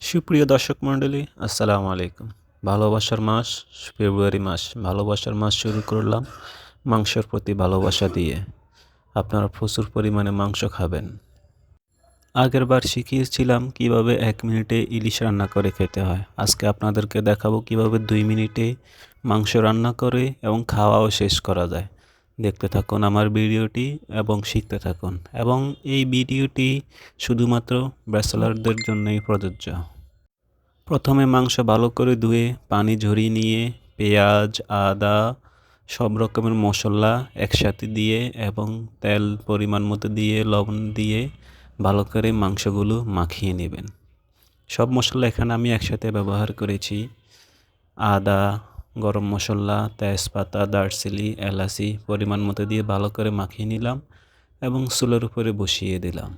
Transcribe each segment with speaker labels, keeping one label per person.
Speaker 1: সুপ্রিয় দর্শক মণ্ডলী, আসসালামু আলাইকুম। ভালোবাসার মাস ফেব্রুয়ারি মাস। ভালোবাসার মাস শুরু করলাম মাংসের প্রতি ভালোবাসা দিয়ে। আপনারা প্রচুর পরিমাণে মাংস খাবেন। আগেরবার শিখিয়েছিলাম কিভাবে 1 মিনিটে ইলিশ রান্না করে খেতে হয়। আজকে আপনাদেরকে দেখাবো কিভাবে 2 মিনিটে মাংস রান্না করে এবং খাওয়াও শেষ করা যায়। দেখতে থাকুন আমার ভিডিওটি এবং শিখতে থাকুন, এবং এই ভিডিওটি শুধুমাত্র ব্যাচেলরদের জন্যই প্রযোজ্য। প্রথমে মাংস ভালো করে ধুয়ে পানি ঝরিয়ে নিয়ে পেঁয়াজ, আদা, সব রকমের মশলা একসাথে দিয়ে এবং তেল পরিমাণ মতো দিয়ে লবণ দিয়ে ভালো করে মাংসগুলো মাখিয়ে নেবেন। সব মশলা এখানে আমি একসাথে ব্যবহার করেছি। আদা, গরম মশলা, তেজপাতা, দারচিনি, এলাচি পরিমাণ মতো দিয়ে ভালো করে মাখিয়ে নিলাম এবং চুলার উপরে বসিয়ে দিলাম।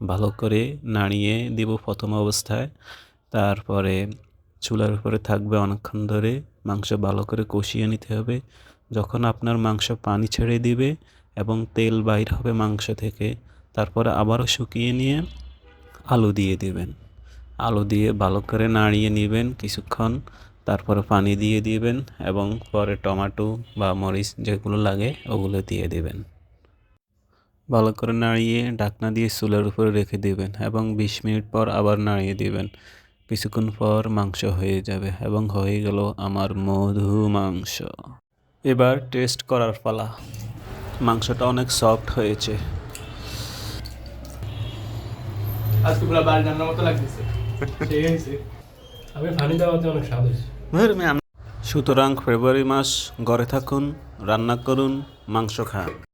Speaker 1: ভালো করে নাড়িয়ে দিব প্রথম অবস্থায়। তারপরে চুলার উপরে থাকবে অনেকক্ষণ ধরে। মাংস ভালো করে কষিয়ে নিতে হবে। যখন আপনার মাংস পানি ছেড়ে দিবে এবং তেল বাইর হবে মাংস থেকে, তারপরে আবারও শুকিয়ে নিয়ে আলু দিয়ে দিবেন। আলু দিয়ে ভালো করে নাড়িয়ে নেবেন কিছুক্ষণ, তারপরে পানি দিয়ে দিবেন এবং পরে টমেটো বা মরিচ যেগুলো লাগে ওগুলো দিয়ে দিবেন। ভালো করে নাড়িয়ে ঢাকনা দিয়ে চুলার উপরে রেখে দিবেন এবং 20 মিনিট পর আবার নাড়িয়ে দিবেন। কিছুক্ষণ পর মাংস হয়ে যাবে এবং হয়ে গেল আমার মধু মাংস। এবার টেস্ট করার পালা। মাংসটা অনেক সফট হয়েছে।
Speaker 2: আজকে পুরো বাড়ি রান্নার মতো লাগতেছে। সেই হয়েছে। আমি পানি দেওয়াতে অনেক স্বাদ হয়েছে।
Speaker 1: সুতরাং ফেব্রুয়ারি মাস ঘরে থাকুন, রান্না করুন, মাংস খান।